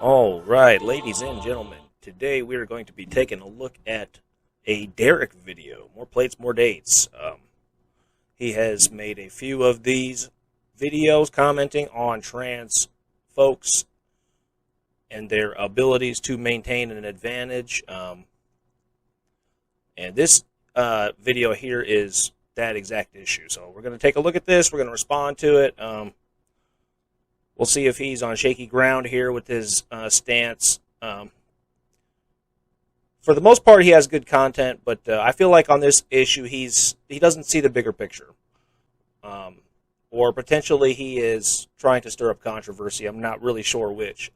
All right, ladies and gentlemen, today we are going to be taking a look at a Derek video. More plates, more dates. He has made a few of these videos commenting on trans folks and their abilities to maintain an advantage. And this video here is that exact issue. So we're going to take a look at this. We're going to respond to it. We'll see if he's on shaky ground here with his stance. For the most part, he has good content, but I feel like on this issue, he doesn't see the bigger picture. Or potentially he is trying to stir up controversy. I'm not really sure which.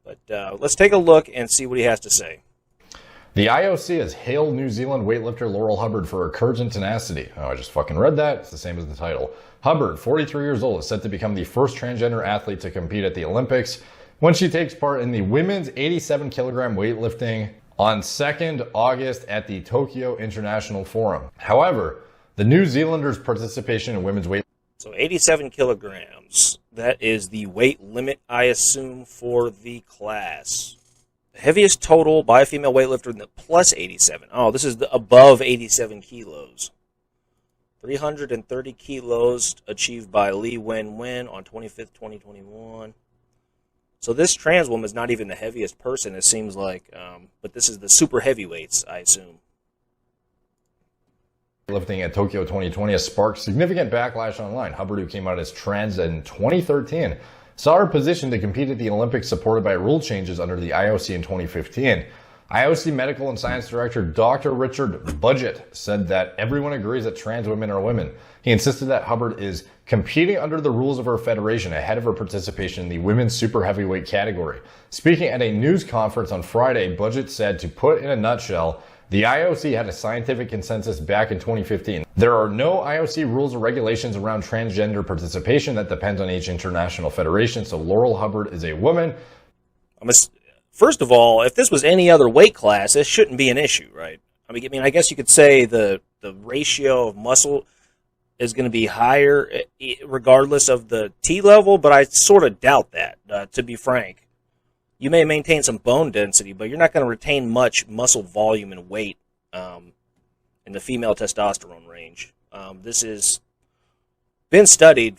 But let's take a look and see what he has to say. The IOC has hailed New Zealand weightlifter Laurel Hubbard for her courage and tenacity. Oh, I just fucking read that. It's the same as the title. Hubbard, 43 years old, is set to become the first transgender athlete to compete at the Olympics when she takes part in the women's 87-kilogram weightlifting on 2nd August at the Tokyo International Forum. However, the New Zealanders' participation in women's weight... So 87 kilograms. That is the weight limit, I assume, for the class. Heaviest total by a female weightlifter in the plus 87. Oh, this is the above 87 kilos. 330 kilos achieved by Lee Wen on 25th, 2021. So this trans woman is not even the heaviest person, it seems like. But this is the super heavyweights, I assume. Lifting at Tokyo 2020 has sparked significant backlash online. Hubbard, who came out as trans in 2013, saw her position to compete at the Olympics supported by rule changes under the IOC in 2015. IOC Medical and Science Director Dr. Richard Budgett said that everyone agrees that trans women are women. He insisted that Hubbard is competing under the rules of her federation ahead of her participation in the women's super heavyweight category. Speaking at a news conference on Friday, Budgett said, to put in a nutshell, the IOC had a scientific consensus back in 2015. There are no IOC rules or regulations around transgender participation. That depends on each international federation. So Laurel Hubbard is a woman. First of all, if this was any other weight class, this shouldn't be an issue, right? I mean, I guess you could say the ratio of muscle is going to be higher regardless of the T level, but I sort of doubt that, to be frank. You may maintain some bone density, but you're not going to retain much muscle volume and weight in the female testosterone range. This has been studied,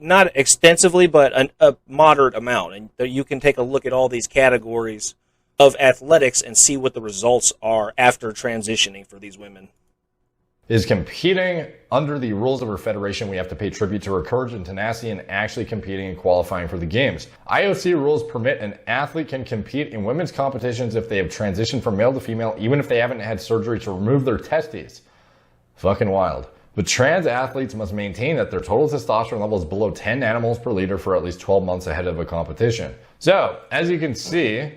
not extensively, but a moderate amount. And you can take a look at all these categories of athletics and see what the results are after transitioning for these women. Is competing under the rules of her federation. We have to pay tribute to her courage and tenacity in actually competing and qualifying for the games. IOC rules permit an athlete can compete in women's competitions if they have transitioned from male to female, even if they haven't had surgery to remove their testes. Fucking wild. But trans athletes must maintain that their total testosterone level is below 10 nanomoles per liter for at least 12 months ahead of a competition. So, as you can see,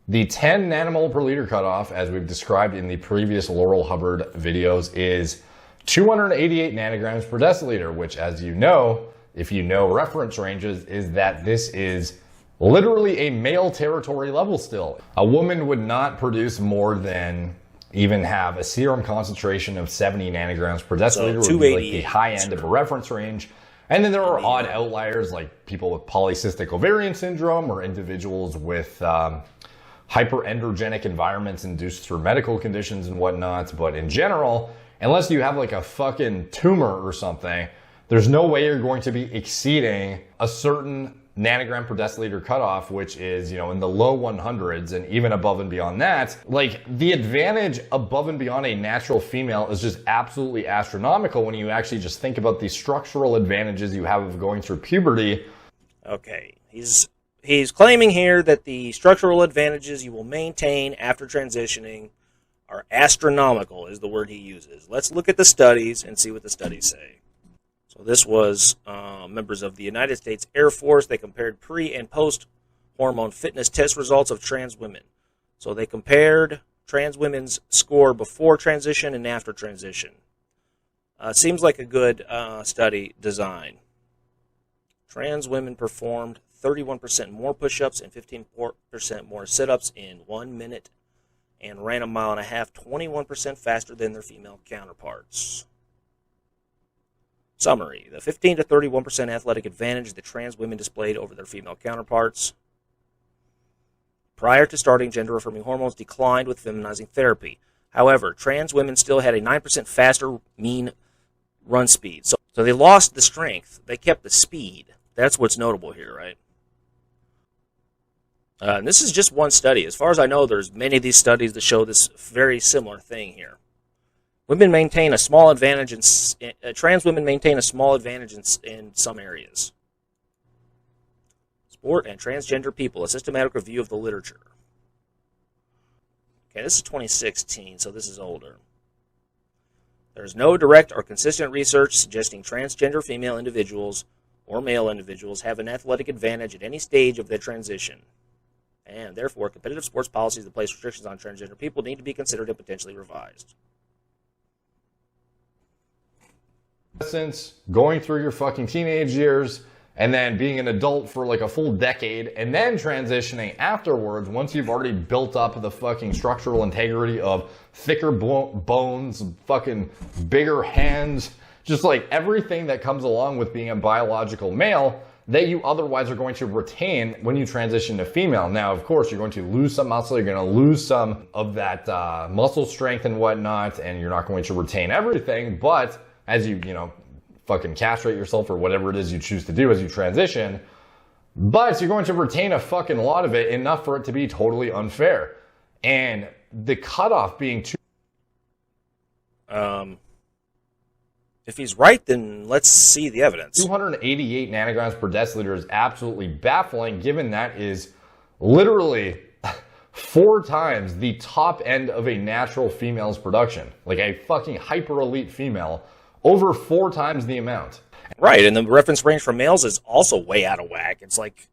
the 10 nanomole per liter cutoff, as we've described in the previous Laurel Hubbard videos, is 288 nanograms per deciliter, which, as you know, if you know reference ranges, is that this is literally a male territory level still. A woman would not produce more than even have a serum concentration of 70 nanograms per deciliter, so would be like the high end of a reference range. And then there are odd outliers like people with polycystic ovarian syndrome or individuals with hyperandrogenic environments induced through medical conditions and whatnot. But in general, unless you have like a fucking tumor or something, there's no way you're going to be exceeding a certain nanogram per deciliter cutoff, which is, in the low 100s and even above and beyond that. Like, the advantage above and beyond a natural female is just absolutely astronomical when you actually just think about the structural advantages you have of going through puberty. Okay, He's claiming here that the structural advantages you will maintain after transitioning are astronomical, is the word he uses. Let's look at the studies and see what the studies say. So this was members of the United States Air Force. They compared pre- and post-hormone fitness test results of trans women. So they compared trans women's score before transition and after transition. Seems like a good study design. Trans women performed 31% more push-ups and 15% more sit-ups in 1 minute and ran a mile and a half 21% faster than their female counterparts. Summary. The 15 to 31% athletic advantage that trans women displayed over their female counterparts prior to starting gender-affirming hormones declined with feminizing therapy. However, trans women still had a 9% faster mean run speed. So they lost the strength. They kept the speed. That's what's notable here, right? And this is just one study. As far as I know, there's many of these studies that show this very similar thing here. Women maintain a small advantage trans women maintain a small advantage in some areas. Sport and transgender people, a systematic review of the literature. Okay, this is 2016, so this is older. There's no direct or consistent research suggesting transgender female individuals or male individuals have an athletic advantage at any stage of their transition. And therefore, competitive sports policies that place restrictions on transgender people need to be considered and potentially revised. Since going through your fucking teenage years and then being an adult for like a full decade and then transitioning afterwards, once you've already built up the fucking structural integrity of thicker bones, fucking bigger hands, just like everything that comes along with being a biological male that you otherwise are going to retain when you transition to female. Now, of course, you're going to lose some muscle, you're going to lose some of that muscle strength and whatnot, and you're not going to retain everything, but as you fucking castrate yourself or whatever it is you choose to do as you transition, but you're going to retain a fucking lot of it, enough for it to be totally unfair. And the cutoff being too... If he's right, then let's see the evidence. 288 nanograms per deciliter is absolutely baffling, given that is literally 4 times the top end of a natural female's production. Like a fucking hyper elite female, over 4 times the amount. Right, and the reference range for males is also way out of whack. It's like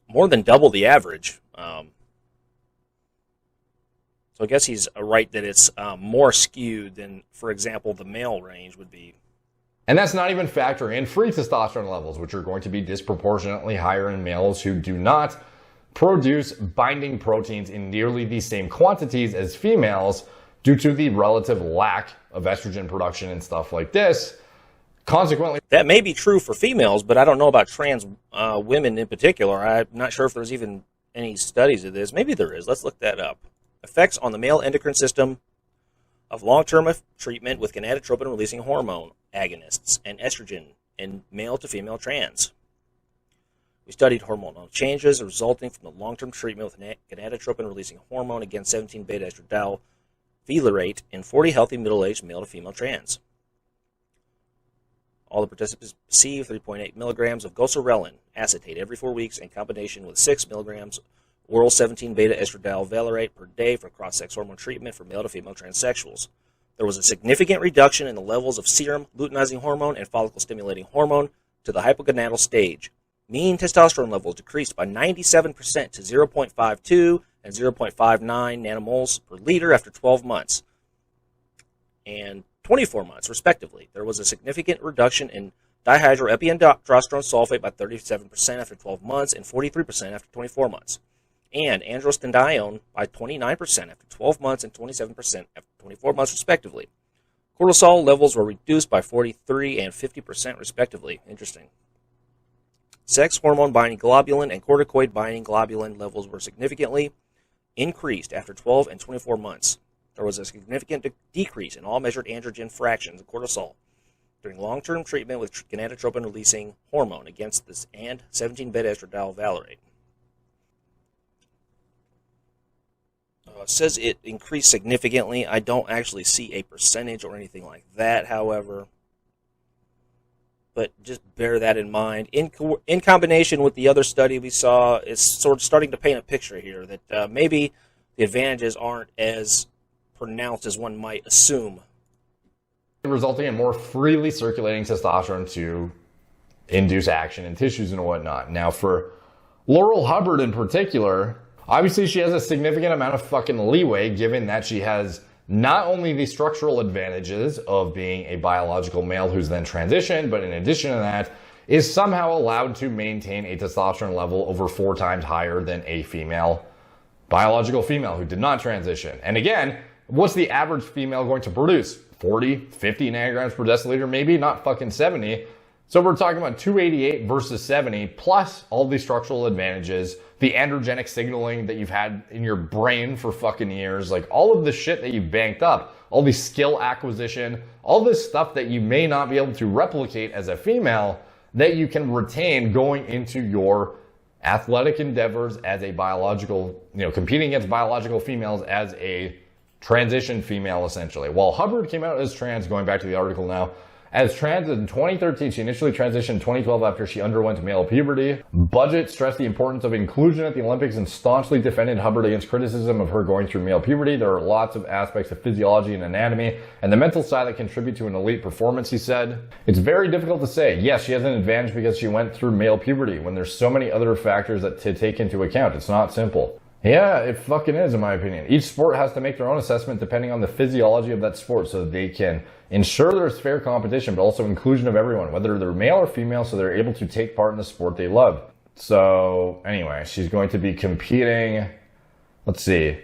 more than double the average. So I guess he's right that it's more skewed than, for example, the male range would be. And that's not even factoring in free testosterone levels, which are going to be disproportionately higher in males who do not produce binding proteins in nearly the same quantities as females due to the relative lack of estrogen production and stuff like this. Consequently, that may be true for females, but I don't know about trans women in particular. I'm not sure if there's even any studies of this. Maybe there is. Let's look that up. Effects on the male endocrine system of long-term treatment with gonadotropin-releasing hormone agonists and estrogen in male to female trans. We studied hormonal changes resulting from the long-term treatment with gonadotropin-releasing hormone against 17-beta-estradiol valerate in 40 healthy middle-aged male to female trans. All the participants received 3.8 milligrams of goserelin acetate every 4 weeks in combination with 6 milligrams oral 17-beta-estradiol valerate per day for cross-sex hormone treatment for male to female transsexuals. There was a significant reduction in the levels of serum luteinizing hormone and follicle-stimulating hormone to the hypogonadal stage. Mean testosterone levels decreased by 97% to 0.52 and 0.59 nanomoles per liter after 12 months and 24 months, respectively. There was a significant reduction in dihydroepiandrosterone sulfate by 37% after 12 months and 43% after 24 months. And androstenedione by 29% after 12 months and 27% after 24 months, respectively. Cortisol levels were reduced by 43 and 50%, respectively. Interesting. Sex hormone binding globulin and corticoid binding globulin levels were significantly increased after 12 and 24 months. There was a significant decrease in all measured androgen fractions of cortisol during long-term treatment with gonadotropin-releasing hormone against this and 17-beta-estradiol valerate. It says it increased significantly. I don't actually see a percentage or anything like that, however. But just bear that in mind. In combination with the other study we saw, it's sort of starting to paint a picture here that maybe the advantages aren't as pronounced as one might assume. Resulting in more freely circulating testosterone to induce action in tissues and whatnot. Now, for Laurel Hubbard in particular, obviously she has a significant amount of fucking leeway given that she has not only the structural advantages of being a biological male who's then transitioned, but in addition to that, is somehow allowed to maintain a testosterone level over 4 times higher than a biological female who did not transition. And again, What's the average female going to produce? 40, 50 nanograms per deciliter, maybe, not fucking 70. So we're talking about 288 versus 70, plus all the structural advantages, the androgenic signaling that you've had in your brain for fucking years, like all of the shit that you've banked up, all the skill acquisition, all this stuff that you may not be able to replicate as a female that you can retain going into your athletic endeavors as a biological, competing against biological females as a transition female, essentially. While Hubbard came out as trans, going back to the article now, as trans in 2013, she initially transitioned in 2012 after she underwent male puberty. Budget stressed the importance of inclusion at the Olympics and staunchly defended Hubbard against criticism of her going through male puberty. There are lots of aspects of physiology and anatomy and the mental side that contribute to an elite performance, he said. It's very difficult to say. Yes, she has an advantage because she went through male puberty when there's so many other factors that to take into account. It's not simple. Yeah, it fucking is, in my opinion. Each sport has to make their own assessment depending on the physiology of that sport so that they can ensure there's fair competition, but also inclusion of everyone, whether they're male or female, so they're able to take part in the sport they love. So, anyway, she's going to be competing. Let's see.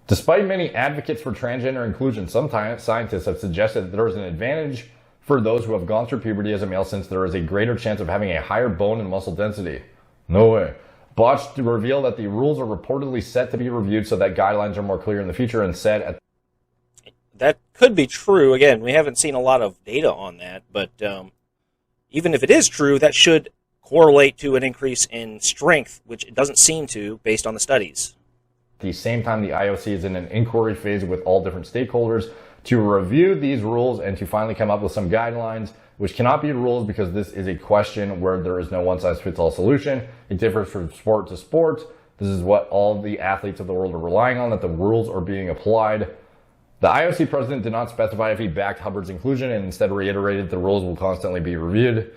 Despite many advocates for transgender inclusion, some scientists have suggested that there is an advantage for those who have gone through puberty as a male since there is a greater chance of having a higher bone and muscle density. No way. Botch to reveal that the rules are reportedly set to be reviewed so that guidelines are more clear in the future and said at that could be true. Again, we haven't seen a lot of data on that, but even if it is true, that should correlate to an increase in strength, which it doesn't seem to based on the studies. At the same time, the IOC is in an inquiry phase with all different stakeholders to review these rules and to finally come up with some guidelines, which cannot be rules because this is a question where there is no one-size-fits-all solution. It differs from sport to sport. This is what all the athletes of the world are relying on, that the rules are being applied. The IOC president did not specify if he backed Hubbard's inclusion and instead reiterated the rules will constantly be reviewed.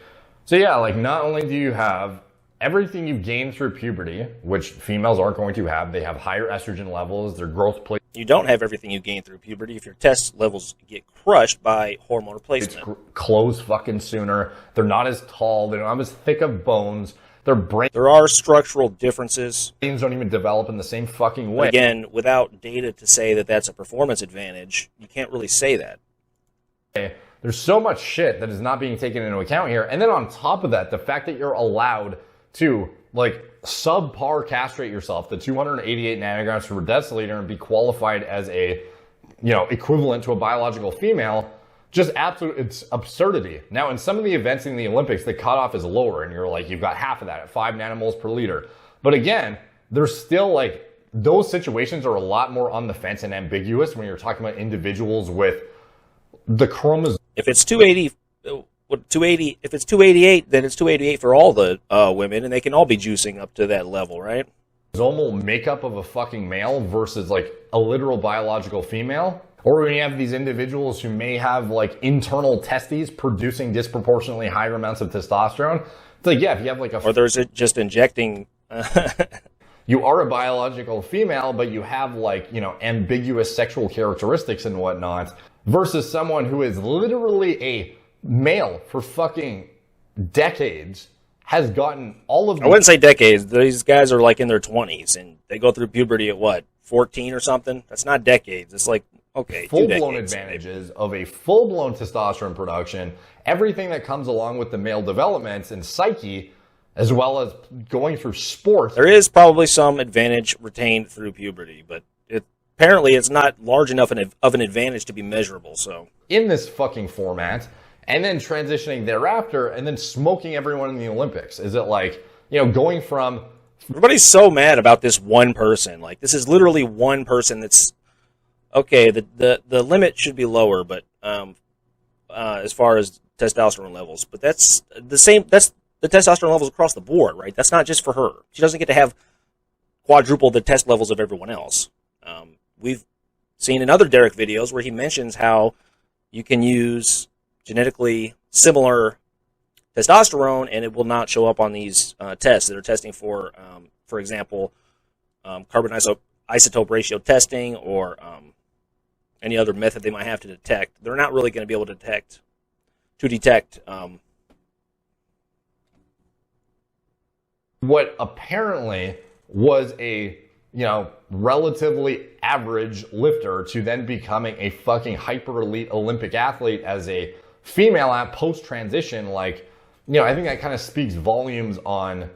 So yeah, like not only do you have everything you gain through puberty, which females aren't going to have, they have higher estrogen levels, their growth plate. You don't have everything you gain through puberty if your test levels get crushed by hormone replacement. Close fucking sooner. They're not as tall. They don't have as thick of bones. There are structural differences. Brains don't even develop in the same fucking way. Again, without data to say that that's a performance advantage, you can't really say that. There's so much shit that is not being taken into account here. And then on top of that, the fact that you're allowed to subpar castrate yourself, the 288 nanograms per deciliter, and be qualified as a, equivalent to a biological female, just absolute, it's absurdity. Now, in some of the events in the Olympics, the cutoff is lower, and you've got half of that at 5 nanomoles per liter. But again, there's still those situations are a lot more on the fence and ambiguous when you're talking about individuals with the chromosomes. If it's 280, if it's 288, then it's 288 for all the women, and they can all be juicing up to that level, right? Chromosomal makeup of a fucking male versus a literal biological female. Or when you have these individuals who may have internal testes producing disproportionately higher amounts of testosterone. It's if you have or there's just injecting. You are a biological female, but you have ambiguous sexual characteristics and whatnot, versus someone who is literally a male for fucking decades, has gotten all of. I wouldn't say decades. These guys are in their 20s, and they go through puberty at what, 14 or something? That's not decades. It's okay, full-blown advantages of a full-blown testosterone production, everything that comes along with the male developments and psyche, as well as going through sports. There is probably some advantage retained through puberty, but apparently it's not large enough of an advantage to be measurable. So in this fucking format, and then transitioning thereafter, and then smoking everyone in the Olympics, is it going from... Everybody's so mad about this one person. This is literally one person that's... Okay, the limit should be lower, but as far as testosterone levels, but that's the same. That's the testosterone levels across the board, right? That's not just for her. She doesn't get to have quadruple the test levels of everyone else. We've seen in other Derek videos where he mentions how you can use genetically similar testosterone and it will not show up on these tests that are testing for example, carbon isotope ratio testing or any other method they might have to detect. They're not really going to be able to detect what apparently was a relatively average lifter to then becoming a fucking hyper elite Olympic athlete as a female at post transition, I think that kind of speaks volumes on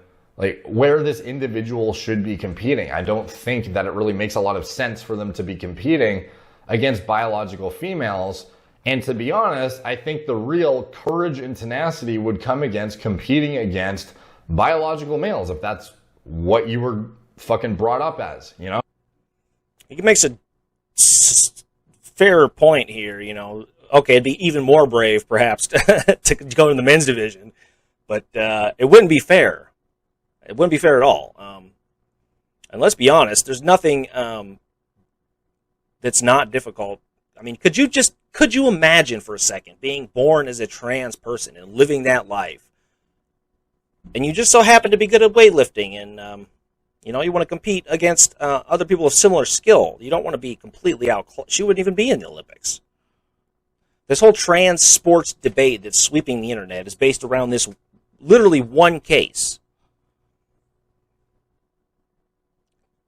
where this individual should be competing. I don't think that it really makes a lot of sense for them to be competing against biological females. And to be honest, I think the real courage and tenacity would come against competing against biological males, if that's what you were fucking brought up as, He makes a fair point here, Okay, it'd be even more brave, perhaps, to go in the men's division, but it wouldn't be fair. It wouldn't be fair at all. And let's be honest, there's nothing that's not difficult. I mean, could you imagine for a second being born as a trans person and living that life? And you just so happen to be good at weightlifting, and you want to compete against other people of similar skill. You don't want to be completely outclassed. She wouldn't even be in the Olympics. This whole trans sports debate that's sweeping the internet is based around this literally one case.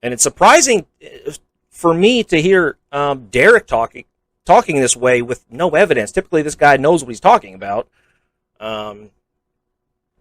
And it's surprising for me to hear Derek talking this way with no evidence. Typically, this guy knows what he's talking about.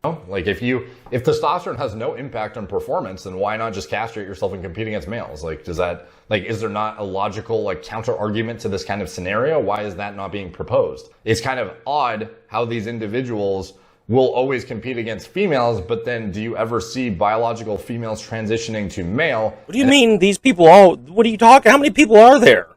If testosterone has no impact on performance, then why not just castrate yourself and compete against males? Is there not a logical counter argument to this kind of scenario? Why is that not being proposed? It's kind of odd how these individuals will always compete against females, but then do you ever see biological females transitioning to male? What do you mean these people all, what are you talking? How many people are there?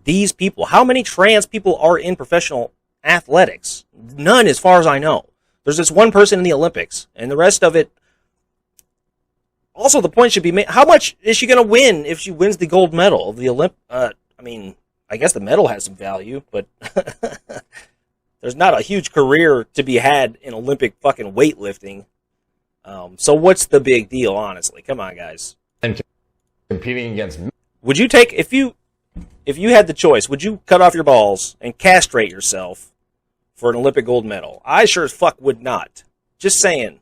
These people, how many trans people are in professional athletics? None, as far as I know. There's this one person in the Olympics, and the rest of it. Also, the point should be made: how much is she going to win if she wins the gold medal of the I guess the medal has some value, but there's not a huge career to be had in Olympic fucking weightlifting. So what's the big deal? Honestly, come on, guys. And competing against. Would you take if you had the choice? Would you cut off your balls and castrate yourself for an Olympic gold medal? I sure as fuck would not. Just saying.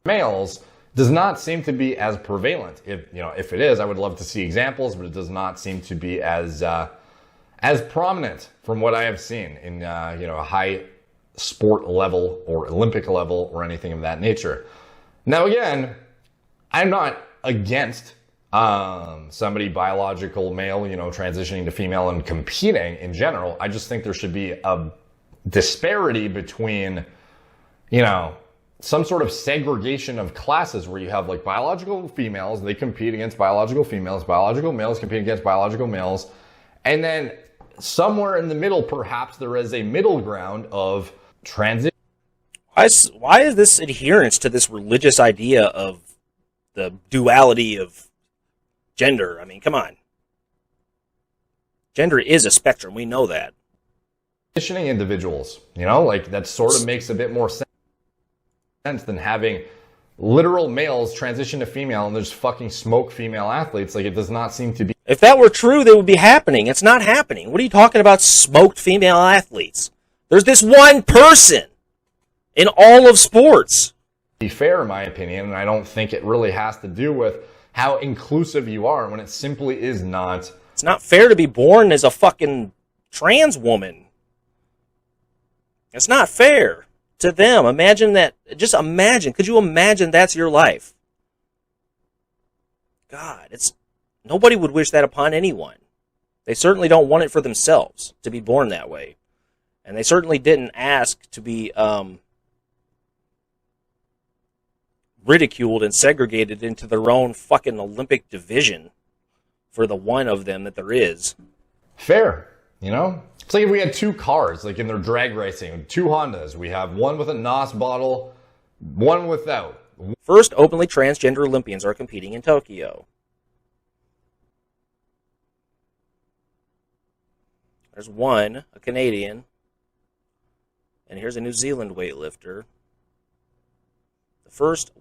Males does not seem to be as prevalent. If it is, I would love to see examples, but it does not seem to be as prominent from what I have seen in a high sport level or Olympic level or anything of that nature. Now again, I'm not against somebody biological male, transitioning to female and competing in general. I just think there should be a disparity between, some sort of segregation of classes where you have biological females, they compete against biological females, biological males compete against biological males, and then somewhere in the middle, perhaps there is a middle ground of transition. Why is this adherence to this religious idea of the duality of gender? I mean, come on. Gender is a spectrum. We know that. Transitioning individuals, that sort of makes a bit more sense than having literal males transition to female and there's fucking smoke female athletes. It does not seem to be. If that were true, that would be happening. It's not happening. What are you talking about, smoked female athletes? There's this one person in all of sports. Be fair, in my opinion, and I don't think it really has to do with how inclusive you are when it simply is not. It's not fair to be born as a fucking trans woman. It's not fair to them. Imagine that. Just imagine. Could you imagine that's your life? God, nobody would wish that upon anyone. They certainly don't want it for themselves to be born that way. And they certainly didn't ask to be ridiculed and segregated into their own fucking Olympic division for the one of them that there is. Fair, It's like if we had two cars, in their drag racing, two Hondas. We have one with a NOS bottle, one without. First openly transgender Olympians are competing in Tokyo. There's one, a Canadian, and here's a New Zealand weightlifter. The first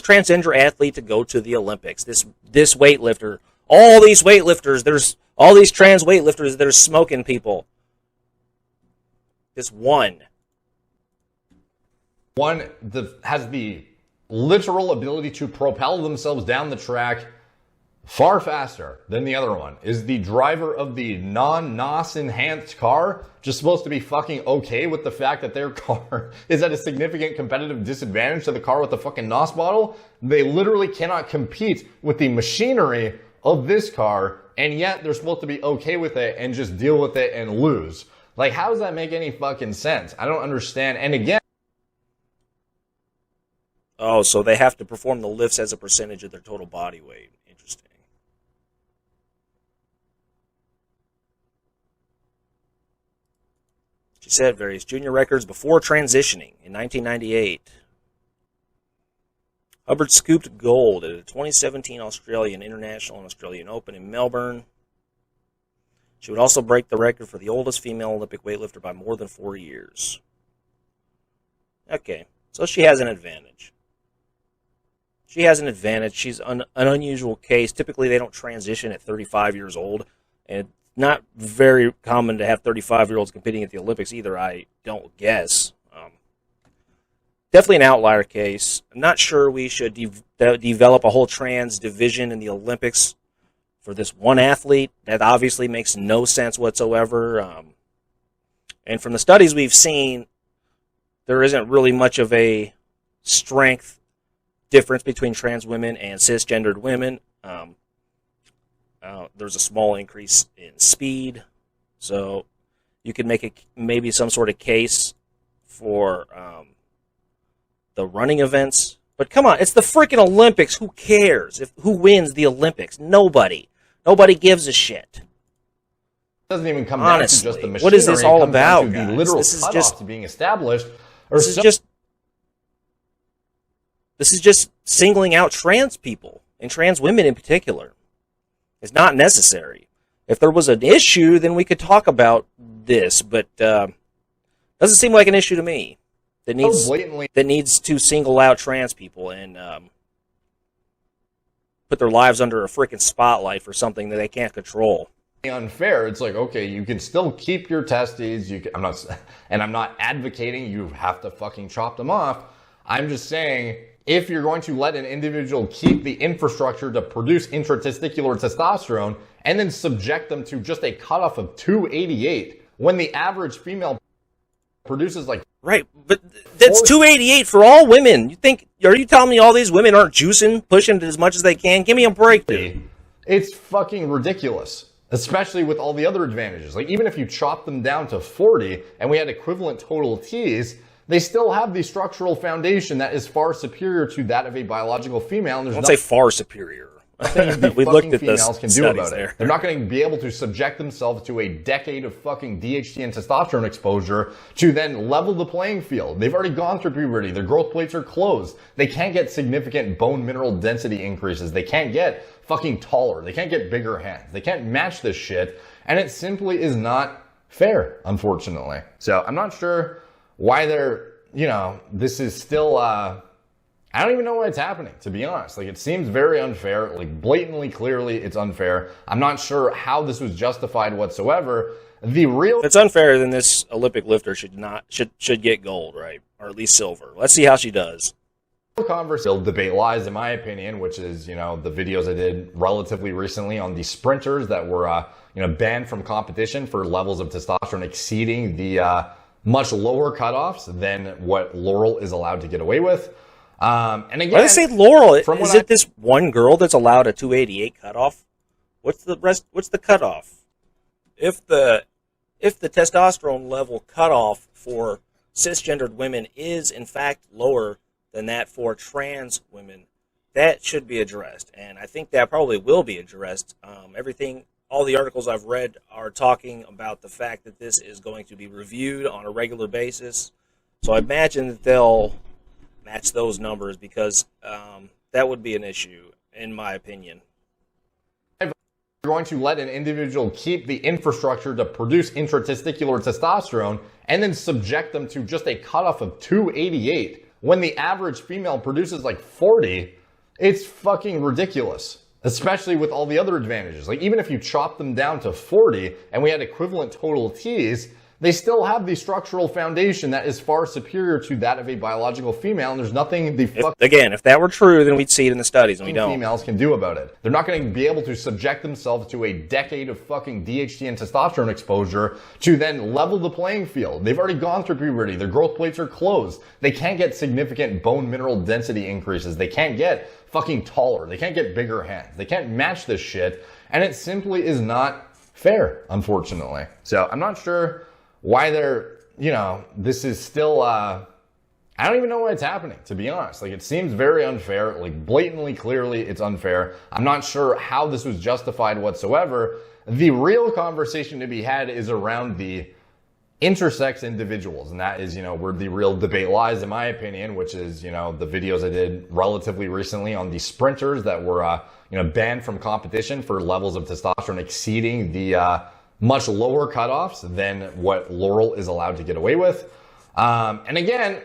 transgender athlete to go to the Olympics. This weightlifter, all these weightlifters, there's all these trans weightlifters that are smoking people. This one has the literal ability to propel themselves down the track far faster than the other one. Is the driver of the non-NOS enhanced car just supposed to be fucking okay with the fact that their car is at a significant competitive disadvantage to the car with the fucking NOS bottle? They literally cannot compete with the machinery of this car, and yet they're supposed to be okay with it and just deal with it and lose. Like, how does that make any fucking sense? I don't understand. And again, oh, so they have to perform the lifts as a percentage of their total body weight. Interesting. She said various junior records before transitioning in 1998. Hubbard scooped gold at a 2017 Australian International and Australian Open in Melbourne. She would also break the record for the oldest female Olympic weightlifter by more than 4 years. Okay, so she has an advantage. She's an unusual case. Typically, they don't transition at 35 years old, and it's not very common to have 35-year-olds competing at the Olympics either, I don't guess. Definitely an outlier case. I'm not sure we should develop a whole trans division in the Olympics for this one athlete. That obviously makes no sense whatsoever. And from the studies we've seen, there isn't really much of a strength difference between trans women and cisgendered women. There's a small increase in speed, so you could make maybe some sort of case for the running events. But come on, it's the freaking Olympics. Who cares who wins the Olympics? Nobody gives a shit. It doesn't even come Honestly, down to just the machinery. what is this all about, The guys? literal This is cutoffs being established. This is just singling out trans people, and trans women in particular. It's not necessary. If there was an issue, then we could talk about this, but doesn't seem like an issue to me that needs to single out trans people and put their lives under a freaking spotlight for something that they can't control. Unfair. It's like, okay, you can still keep your testes. I'm not advocating you have to fucking chop them off. I'm just saying, if you're going to let an individual keep the infrastructure to produce intratesticular testosterone and then subject them to just a cutoff of 288 when the average female produces like... Right, but that's 288 for all women. Are you telling me all these women aren't juicing, pushing as much as they can? Give me a break, dude. It's fucking ridiculous, especially with all the other advantages. Like, even if you chop them down to 40 and we had equivalent total Ts, they still have the structural foundation that is far superior to that of a biological female. And don't say far superior. We looked at this. Can do about it. They're not going to be able to subject themselves to a decade of fucking DHT and testosterone exposure to then level the playing field. They've already gone through puberty. Their growth plates are closed. They can't get significant bone mineral density increases. They can't get fucking taller. They can't get bigger hands. They can't match this shit. And it simply is not fair, unfortunately. So I'm not sure why this is still, I don't even know why it's happening, to be honest. Like, it seems very unfair. Like, blatantly, clearly, it's unfair. I'm not sure how this was justified whatsoever. If it's unfair, then this Olympic lifter should get gold, right? Or at least silver. Let's see how she does. Still debate lies, in my opinion, which is, the videos I did relatively recently on the sprinters that were, banned from competition for levels of testosterone exceeding the much lower cutoffs than what Laurel is allowed to get away with. And again, why do they say Laurel? Is it this one girl that's allowed a 288 cutoff? What's the cutoff? If the testosterone level cutoff for cisgendered women is in fact lower than that for trans women, that should be addressed, and I think that probably will be addressed. All the articles I've read are talking about the fact that this is going to be reviewed on a regular basis. So I imagine that they'll match those numbers because that would be an issue, in my opinion. You're going to let an individual keep the infrastructure to produce intratesticular testosterone and then subject them to just a cutoff of 288 when the average female produces like 40. It's fucking ridiculous. Especially with all the other advantages. Like, even if you chop them down to 40 and we had equivalent total Ts, they still have the structural foundation that is far superior to that of a biological female, and there's nothing if that were true, then we'd see it in the studies, and we don't. Females can do about it. They're not going to be able to subject themselves to a decade of fucking DHT and testosterone exposure to then level the playing field. They've already gone through puberty. Their growth plates are closed. They can't get significant bone mineral density increases. They can't get fucking taller. They can't get bigger hands. They can't match this shit, and it simply is not fair, unfortunately. So I'm not sure why they're, this is still, I don't even know why it's happening, to be honest. Like, it seems very unfair. Like, blatantly, clearly, it's unfair. I'm not sure how this was justified whatsoever. The real conversation to be had is around the intersex individuals. And that is, where the real debate lies, in my opinion, which is, the videos I did relatively recently on the sprinters that were, banned from competition for levels of testosterone exceeding the, much lower cutoffs than what Laurel is allowed to get away with. And again,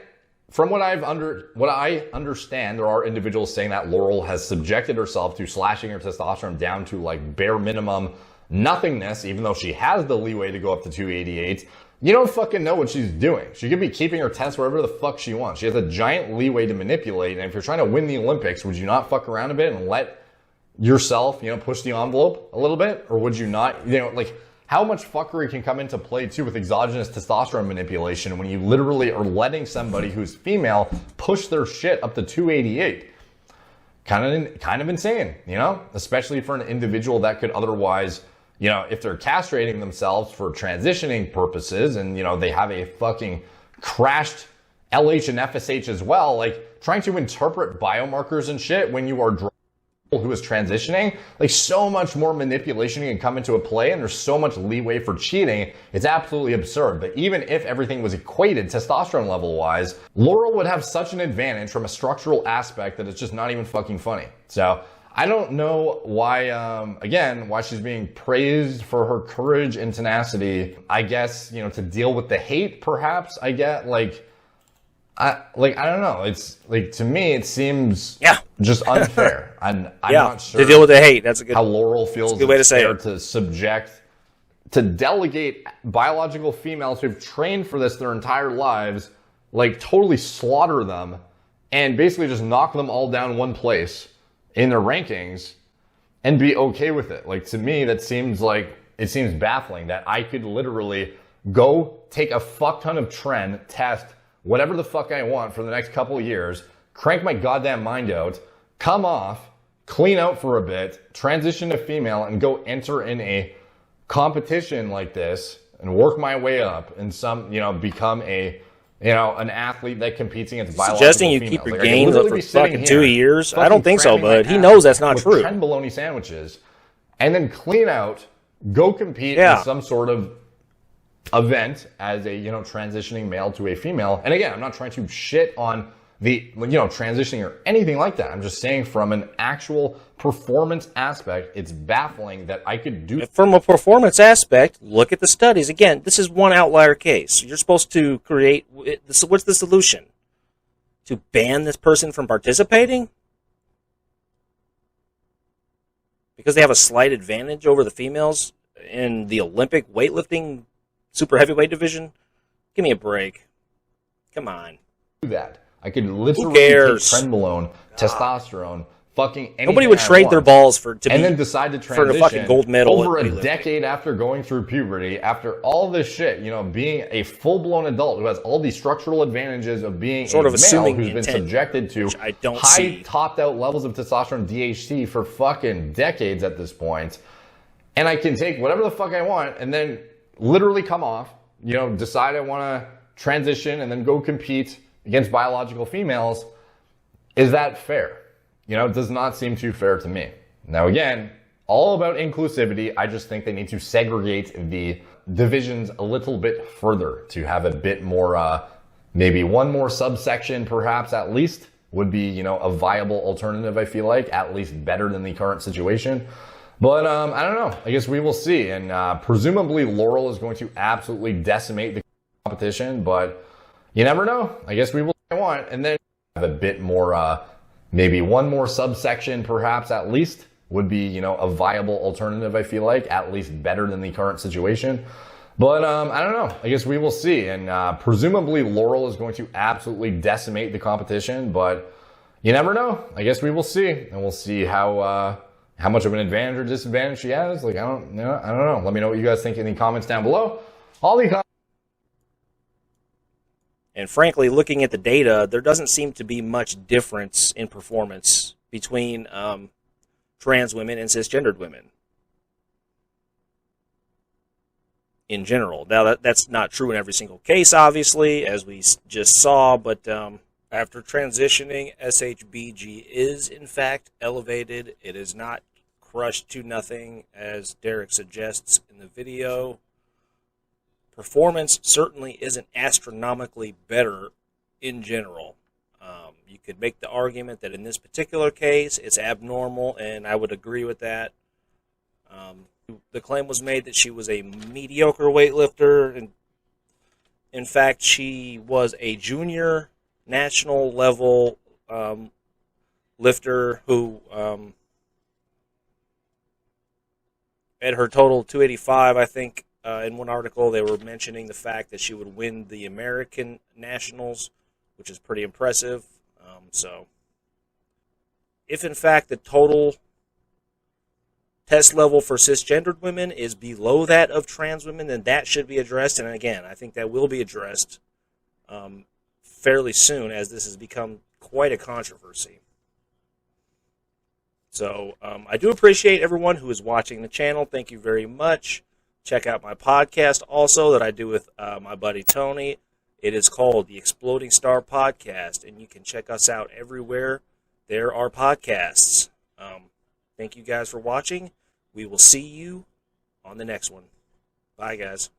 from what I understand, there are individuals saying that Laurel has subjected herself to slashing her testosterone down to like bare minimum nothingness, even though she has the leeway to go up to 288. You don't fucking know what she's doing. She could be keeping her tests wherever the fuck she wants. She has a giant leeway to manipulate. And if you're trying to win the Olympics, would you not fuck around a bit and let yourself, push the envelope a little bit? Or would you not, how much fuckery can come into play too with exogenous testosterone manipulation when you literally are letting somebody who's female push their shit up to 288? Kind of insane, especially for an individual that could otherwise, if they're castrating themselves for transitioning purposes and, they have a fucking crashed LH and FSH as well, like trying to interpret biomarkers and shit when you are who is transitioning, like so much more manipulation can come into a play and there's so much leeway for cheating. It's absolutely absurd. But even if everything was equated testosterone level wise, Laurel would have such an advantage from a structural aspect that it's just not even fucking funny. So I don't know why, why she's being praised for her courage and tenacity. I guess, to deal with the hate, perhaps, I get, I don't know. It's like, to me, it seems just unfair. I'm not sure to deal with the hate. That's a good how Laurel feels. That's a good way to say it. To delegate biological females who've trained for this their entire lives, like totally slaughter them and basically just knock them all down one place in their rankings and be okay with it. Like, to me, it seems baffling that I could literally go take a fuck ton of tren, test whatever the fuck I want for the next couple of years, crank my goddamn mind out, come off, clean out for a bit, transition to female, and go enter in a competition like this and work my way up and become an athlete that competes against biological suggesting you females. keep your gains up for fucking 2 years? I don't think so, bud. He knows that's not true. 10 bologna sandwiches, and then clean out, go compete in some sort of event as a, transitioning male to a female. And again, I'm not trying to shit on the, transitioning or anything like that. I'm just saying from an actual performance aspect, it's baffling that I could do. From a performance aspect, look at the studies. Again, this is one outlier case. You're supposed to create, what's the solution? To ban this person from participating? Because they have a slight advantage over the females in the Olympic weightlifting super heavyweight division? Give me a break. Come on. Do that. I could literally take trenbolone, testosterone, fucking anything. Nobody would trade their balls and then decide to transition for a fucking gold medal over a decade after going through puberty, after all this shit, being a full-blown adult who has all these structural advantages of being sort of male who's intent, been subjected to high topped-out levels of testosterone DHT for fucking decades at this point. And I can take whatever the fuck I want and then literally come off, decide I want to transition and then go compete against biological females. Is that fair? It does not seem too fair to me. Now, again, all about inclusivity. I just think they need to segregate the divisions a little bit further to have a bit more, maybe one more subsection, perhaps at least, would be, a viable alternative, I feel like, at least better than the current situation. But I don't know. I guess we will see. And presumably Laurel is going to absolutely decimate the competition, but you never know. I guess we will see what I want. And then have a bit more, maybe one more subsection, perhaps at least, would be, a viable alternative, I feel like, at least better than the current situation. But I don't know. I guess we will see. And presumably Laurel is going to absolutely decimate the competition, but you never know. I guess we will see. And we'll see how much of an advantage or disadvantage she has. Like, I don't know. Let me know what you guys think in the comments down below. And frankly, looking at the data, there doesn't seem to be much difference in performance between trans women and cisgendered women in general. Now, that's not true in every single case, obviously, as we just saw, but after transitioning, SHBG is, in fact, elevated. It is not crushed to nothing, as Derek suggests in the video. Performance certainly isn't astronomically better in general. You could make the argument that in this particular case, it's abnormal, and I would agree with that. The claim was made that she was a mediocre weightlifter, and in fact, she was a junior national level lifter who, at her total 285, I think, in one article, they were mentioning the fact that she would win the American Nationals, which is pretty impressive. So, if in fact the total test level for cisgendered women is below that of trans women, then that should be addressed. And again, I think that will be addressed fairly soon, as this has become quite a controversy. So, I do appreciate everyone who is watching the channel. Thank you very much. Check out my podcast also that I do with my buddy Tony. It is called the Exploding Star Podcast, and you can check us out everywhere there are podcasts. Thank you guys for watching. We will see you on the next one. Bye, guys.